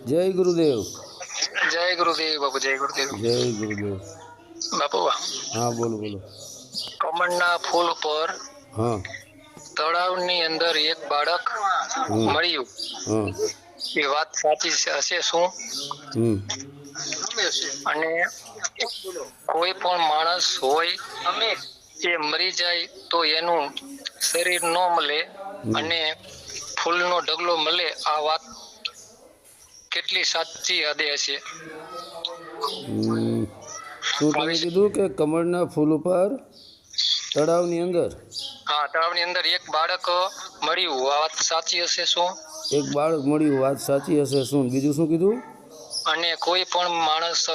જય ગુરુદેવ. જય ગુરુદેવ બાપુ, જય ગુરુદેવ જય ગુરુદેવ. બાપુ. હા બોલો બોલો. કમળના ફૂલ પર હા તળાવની અંદર એક બાળક મળ્યું, હા એ વાત સાચી હશે શું? હમ અને કોઈ પણ માણસ હોય એ મરી જાય તો એનું શરીર ન મળે અને ફૂલનો ઢગલો મળે, આ વાત કેટલી સાચી હદે હશે? શું તમે કીધું કે કમળના ફૂલ ઉપર તળાવની અંદર? હા, તળાવની અંદર એક બાળક મળ્યું, આ વાત સાચી હશે શું? એક બાળક મળ્યું, વાત સાચી હશે શું? બીજું શું કીધું? અને કોઈ પણ માણસ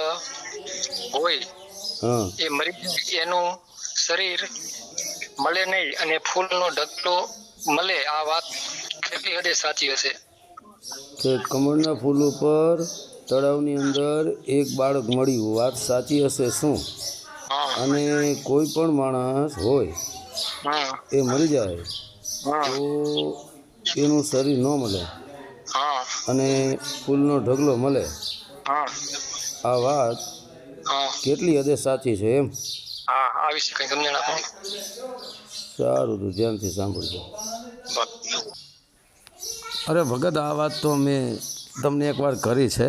હોય હા એ મરી જાય, એનું શરીર મળે નહીં અને ફૂલનો ઢગલો મળે, આ વાત કેટલી હદે સાચી હશે? કે કમળના ફૂલ ઉપર તળાવની અંદર એક બાળક મળ્યું, વાત સાચી હશે શું? હા. અને કોઈ પણ માણસ હોય હા. એ મરી જાય હા. તો એનું શરીર ન મળે હા. અને ફૂલનો ઢગલો મળે, હા. આ વાત હા. કેટલી હદે સાચી છે એમ? હા, આ વિશે કઈ સમજણ આપો. સારું, તો ધ્યાનથી સાંભળજો. ભક્ત. અરે ભગત, આ વાત તો મેં તમને એકવાર કરી છે,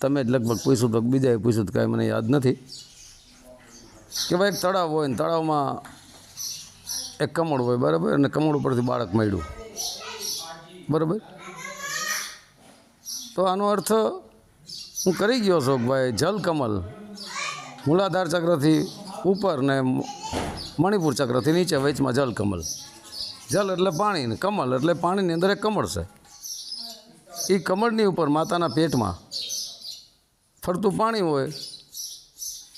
તમે જ લગભગ પૂછ્યું તો બીજાએ પૂછ્યું તો કાંઈ મને યાદ નથી. કે ભાઈ એક તળાવ હોય ને તળાવમાં એક કમળ હોય, બરાબર, અને કમળ ઉપરથી બાળક મળ્યું, બરાબર. તો આનો અર્થ હું કરી ગયો છું કે ભાઈ જલકમલ મૂલાધાર ચક્રથી ઉપર ને મણિપુર ચક્રથી નીચે, વચમાં જલકમલ. જલ એટલે પાણી ને કમલ એટલે પાણીની અંદર એક કમળ છે. એ કમળની ઉપર માતાના પેટમાં ફરતું પાણી હોય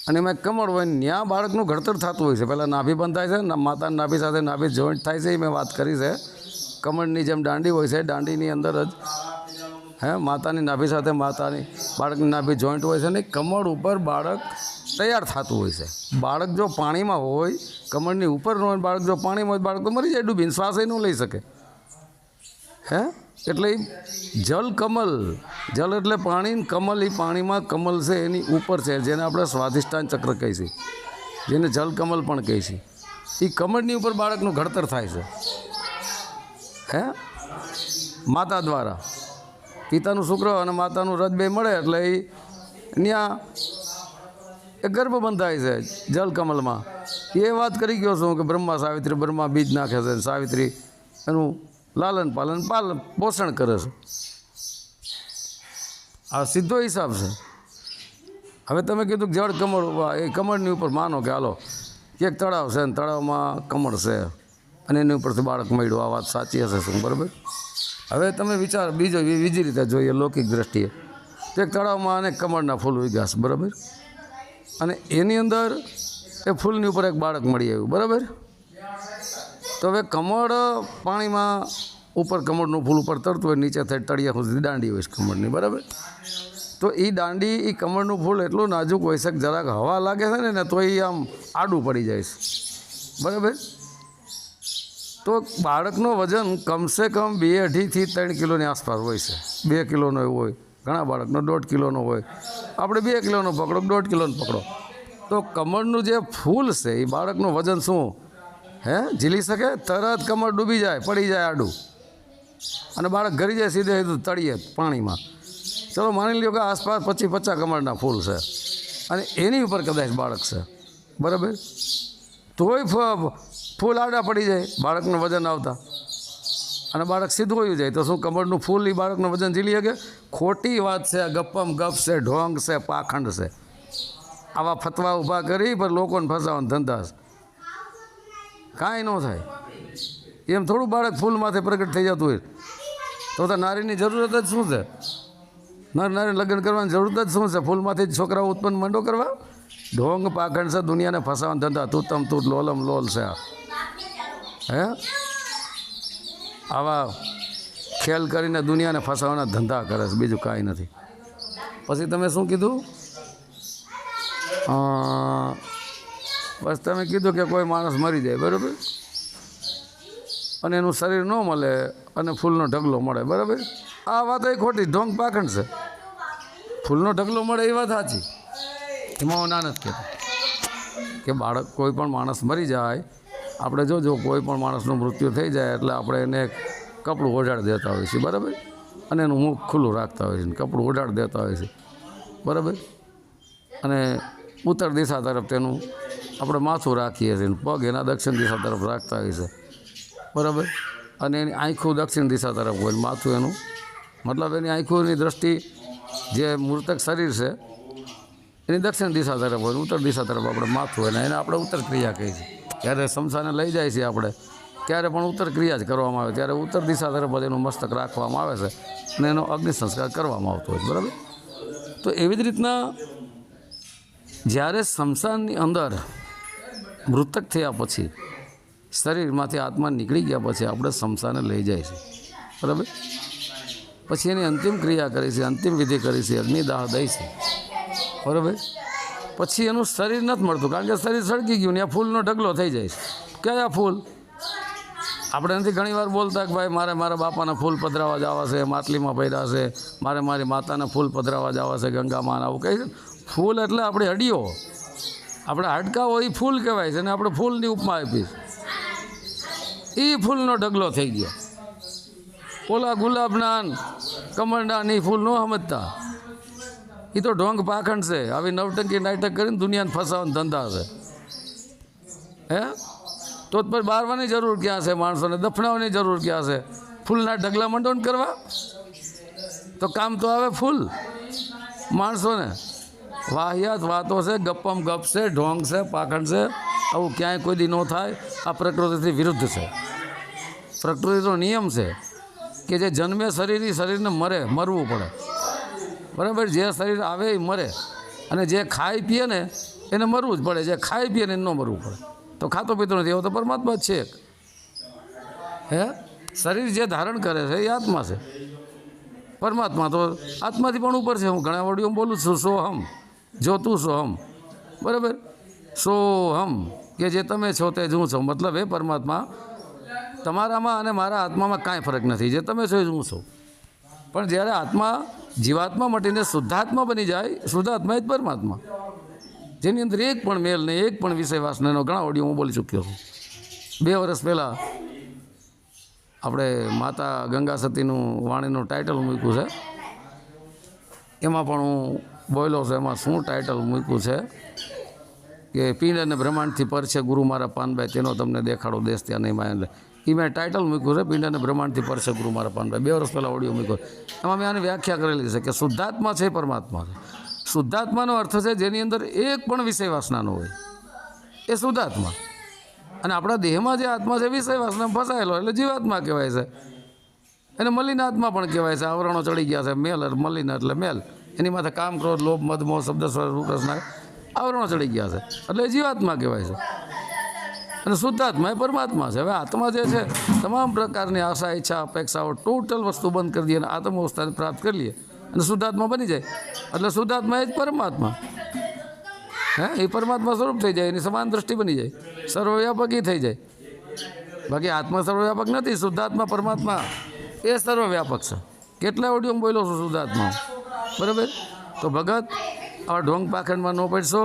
અને એમાં કમળ હોય ને ત્યાં બાળકનું ઘડતર થતું હોય છે. પહેલાં નાભી બંધાય છે ને, માતાના નાભી સાથે નાભી જોઈન્ટ થાય છે, એ મેં વાત કરી છે. કમળની જેમ દાંડી હોય છે, દાંડીની અંદર જ માતાની નાભી સાથે બાળકની નાભી જોઈન્ટ હોય છે ને કમળ ઉપર બાળક તૈયાર થતું હોય છે. બાળક જો પાણીમાં હોય, કમળની ઉપર ન હોય, બાળક જો પાણીમાં હોય, બાળક તો મરી જાય ડૂબીને, શ્વાસ ન લઈ શકે. એટલે જલ કમલ, જલ એટલે પાણી, કમલ એ પાણીમાં કમલ છે એની ઉપર છે, જેને આપણે સ્વાધિષ્ઠાન ચક્ર કહીએ છીએ, જેને જલ કમલ પણ કહીએ છીએ. એ કમળની ઉપર બાળકનું ઘડતર થાય છે માતા દ્વારા. પિતાનું શુક્ર અને માતાનું રજ બે મળે એટલે એ ત્યાં એ ગર્ભ બંધાય છે જલકમલમાં. એ વાત કરી ગયો છું કે બ્રહ્મા સાવિત્રી, બ્રહ્મા બીજ નાખે છે, સાવિત્રી એનું લાલન પાલન પોષણ કરે છે. આ સીધો હિસાબ છે. હવે તમે કીધું કે જળ કમળ, એ કમળની ઉપર માનો કે હાલો એક તળાવ છે ને તળાવમાં કમળ છે અને એની ઉપરથી બાળક મળ્યું, આ વાત સાચી હશે શું? બરાબર. હવે તમે વિચાર બીજી રીતે જોઈએ, લૌકિક દ્રષ્ટિએ. તો એક તળાવમાં અનેક કમળના ફૂલ ઉગ્યા છે, બરાબર, અને એની અંદર એ ફૂલની ઉપર એક બાળક મળી આવ્યું, બરાબર. તો હવે કમળ પાણીમાં ઉપર કમળનું ફૂલ ઉપર તરતું હોય, નીચે થઈ તળિયા સુધી દાંડી હોય છે કમળની, બરાબર. તો એ દાંડી, એ કમળનું ફૂલ એટલું નાજુક હોય છે કે જરાક હવા લાગે છે ને તો એ આમ આડું પડી જાય છે, બરાબર. તો બાળકનું વજન કમસે કમ 2.5 થી 3 કિલોની આસપાસ હોય છે. 2 કિલોનો એવું હોય, ઘણા બાળકનો 1.5 કિલોનો હોય. આપણે 2 કિલોનો પકડો, 1.5 કિલોનો પકડો. તો કમળનું જે ફૂલ છે એ બાળકનું વજન શું ઝીલી શકે? તરત કમળ ડૂબી જાય, પડી જાય આડું, અને બાળક ઘરી જાય સીધે સીધું તળિયે પાણીમાં. ચલો માની લ્યો કે આસપાસ 50 કમળના ફૂલ છે અને એની ઉપર કદાચ બાળક છે, બરાબર. તોય ફૂલ આડા પડી જાય બાળકનું વજન આવતા, અને બાળક સીધું હોયું જાય, તો શું કમળનું ફૂલ એ બાળકનું વજન ઝીલી શકે? ખોટી વાત છે, ગપ્પમ ગપ છે, ઢોંગ છે, પાખંડ છે. આવા ફતવા ઊભા કરી પર લોકોને ફસાવાનો ધંધા છે. કાંઈ ન થાય એમ. થોડું બાળક ફૂલમાંથી પ્રગટ થઈ જતું હોય તો નારીની જરૂરત જ શું છે? નારી લગ્ન કરવાની જરૂરત જ શું છે? ફૂલમાંથી જ છોકરાઓ ઉત્પન્ન માંડો કરવા? ઢોંગ પાખંડ છે, દુનિયાને ફસાવાના ધંધા. તું તમ તું લોલમ લોલ છે. આવા ખેલ કરીને દુનિયાને ફસાવાના ધંધા કરે છે, બીજું કાંઈ નથી. પછી તમે શું કીધું? બસ તમે કીધું કે કોઈ માણસ મરી જાય, બરાબર, અને એનું શરીર ન મળે અને ફૂલનો ઢગલો મળે, બરાબર. આ વાત એ ખોટી ઢોંગ પાખંડ છે. ફૂલનો ઢગલો મળે એ વાત સાચી, એમાં હું ના નથી કહેતો કે બાળક કોઈ પણ માણસ મરી જાય, આપણે જો કોઈ પણ માણસનું મૃત્યુ થઈ જાય એટલે આપણે એને કપડું ઓઢાડી દેતા હોઈએ છીએ, બરાબર, અને એનું મુખ ખુલ્લું રાખતા હોઈએ છીએ, કપડું ઓઢાડી દેતા હોઈએ છીએ, બરાબર, અને ઉત્તર દિશા તરફ તેનું આપણે માથું રાખીએ છીએ, પગ એના દક્ષિણ દિશા તરફ રાખતા હોઈએ છીએ, બરાબર, અને એની આંખો દક્ષિણ દિશા તરફ હોય, માથું એનું મતલબ એની આંખોની દૃષ્ટિ જે મૃતક શરીર છે એની દક્ષિણ દિશા તરફ હોય, ઉત્તર દિશા તરફ આપણે માથું હોય, એને આપણે ઉત્તર ક્રિયા કહીએ છીએ. જ્યારે શમશાને લઈ જાય છે આપણે ત્યારે પણ ઉત્તર ક્રિયા જ કરવામાં આવે, ત્યારે ઉત્તર દિશા તરફ જ એનું મસ્તક રાખવામાં આવે છે અને એનો અગ્નિ સંસ્કાર કરવામાં આવતો હોય, બરાબર. તો એવી જ રીતના જ્યારે શમશાનની અંદર મૃતક થયા પછી શરીરમાંથી આત્મા નીકળી ગયા પછી આપણે શમશાને લઈ જાય છે, બરાબર, પછી એની અંતિમ ક્રિયા કરી છે, અંતિમ વિધિ કરી છે, અગ્નિદાહ દઈ છે, બરાબર. પછી એનું શરીર નથી મળતું, કારણ કે શરીર સળગી ગયું ને આ ફૂલનો ઢગલો થઈ જાય છે. કયા ફૂલ? આપણે નથી ઘણીવાર બોલતા કે ભાઈ મારે મારા બાપાના ફૂલ પધરાવા જવા છે, માટલીમાં ભર્યા છે, મારે મારી માતાના ફૂલ પધરાવા જવા છે, ગંગામાં આવું કહે છે. ફૂલ એટલે આપણી હડીઓ, આપણે હાડકા હોય એ ફૂલ કહેવાય છે, અને આપણે ફૂલની ઉપમા આપી એ ફૂલનો ઢગલો થઈ ગયો. ઓલા ગુલાબના કમળના એ ફૂલ ન સમજતા, એ તો ઢોંગ પાખંડ છે, આવી નવટંકી નાટક કરીને દુનિયાને ફસાવાનો ધંધા છે. હે તો જ પછી બારવાની જરૂર ક્યાં છે, માણસોને દફનાવવાની જરૂર ક્યાં છે? ફૂલના ઢગલા મંડો ને કરવા તો કામ તો આવે ફૂલ. માણસોને વાહિયાત વાતો છે, ગપ્પમ ગપ છે, ઢોંગ છે, પાખંડ છે, આવું ક્યાંય કોઈ દી ન થાય. આ પ્રકૃતિથી વિરુદ્ધ છે. પ્રકૃતિનો નિયમ છે કે જે જન્મે શરીર એ શરીરને મરવું પડે, બરાબર. જે શરીર આવે એ મરે, અને જે ખાઈ પીએ ને એને મરવું જ પડે, જે ખાઈ પીએ ને એને ન મરવું પડે. તો ખાતો પીતો નથી એવો તો પરમાત્મા જ છે. હે શરીર જે ધારણ કરે છે એ આત્મા છે. પરમાત્મા તો આત્માથી પણ ઉપર છે. હું ઘણા વડીઓ બોલું છું, સોહમ, જો તું સોહમ, બરાબર. સોહમ કે જે તમે છો તે જ હું છું, મતલબ એ પરમાત્મા તમારામાં અને મારા આત્મામાં કાંઈ ફરક નથી. જે તમે છો એ જ હું છું. પણ જ્યારે આત્મા જીવાત્મા મટીને શુદ્ધાત્મા બની જાય, શુદ્ધાત્મા એ જ પરમાત્મા, જેની અંદર એક પણ મેલ નહીં, એક પણ વિષય વાસનાનો. ઘણા ઓડિયો હું બોલી ચૂક્યો છું. 2 વર્ષ પહેલાં આપણે માતા ગંગા સતીનું વાણીનું ટાઇટલ મૂક્યું છે, એમાં પણ હું બોલ્યો છું. એમાં શું ટાઇટલ મૂક્યું છે કે પિંડ અને બ્રહ્માંડથી પર છે ગુરુ મારા પાનભાઈ, તેનો તમને દેખાડો દેશ ત્યાં નહીં માય. એટલે એ મેં ટાઇટલ મૂક્યું છે, પિંડ અને બ્રહ્માંડથી પર છે ગુરુ મારા પાનભાઈ. 2 વર્ષ પહેલાં ઓડિયો મૂક્યો. એમાં મેં આની વ્યાખ્યા કરેલી છે કે શુદ્ધાત્મા છે પરમાત્મા છે. શુદ્ધાત્માનો અર્થ છે જેની અંદર એક પણ વિષય વાસનાનો હોય, એ શુદ્ધાત્મા. અને આપણા દેહમાં જે આત્મા છે વિષય વાસના ફસાયેલો એટલે જીવાત્મા કહેવાય છે. એને મલિન આત્મા પણ કહેવાય છે. આવરણો ચડી ગયા છે, મેલ મલિન એટલે મેલ, એની માથે કામ, ક્રોધ, લોભ, મદ, મોહ, શબ્દ, સ્વર, રૂપ, રસના આવરણો ચડી ગયા છે, એટલે જીવાત્મા કહેવાય છે. અને શુદ્ધાત્મા એ પરમાત્મા છે. હવે આત્મા જે છે તમામ પ્રકારની આશા, ઈચ્છા, અપેક્ષાઓ ટોટલ વસ્તુ બંધ કરી દઈએ અને આત્મ અવસ્થાને પ્રાપ્ત કરી લઈએ અને શુદ્ધાત્મા બની જાય. એટલે શુદ્ધાત્મા એ જ પરમાત્મા. હે એ પરમાત્મા સ્વરૂપ થઈ જાય, એની સમાન દૃષ્ટિ બની જાય, સર્વવ્યાપકી થઈ જાય. બાકી આત્મા સર્વવ્યાપક નથી. શુદ્ધાત્મા પરમાત્મા એ સર્વવ્યાપક છે. કેટલા ઓડિયોમાં બોલ્યો છું શુદ્ધાત્મા, બરાબર. તો ભગત આવા ઢોંગ પાખંડમાં ન પડશો.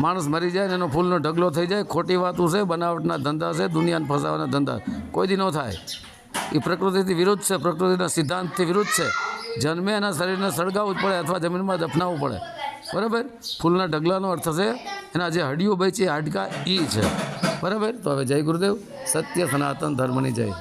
માણસ મરી જાય ને એનો ફૂલનો ઢગલો થઈ જાય, ખોટી વાતું છે, બનાવટના ધંધા છે, દુનિયાને ફસાવાના ધંધા કોઈ દી ન થાય. એ પ્રકૃતિથી વિરુદ્ધ છે, પ્રકૃતિના સિદ્ધાંતથી વિરુદ્ધ છે. જન્મે એના શરીરને સળગાવવું જ પડે અથવા જમીનમાં દફનાવવું પડે, બરાબર. ફૂલના ઢગલાનો અર્થ છે એના જે હડીઓ બચી હાડકા એ છે, બરાબર. તો હવે જય ગુરુદેવ. સત્ય સનાતન ધર્મની જય.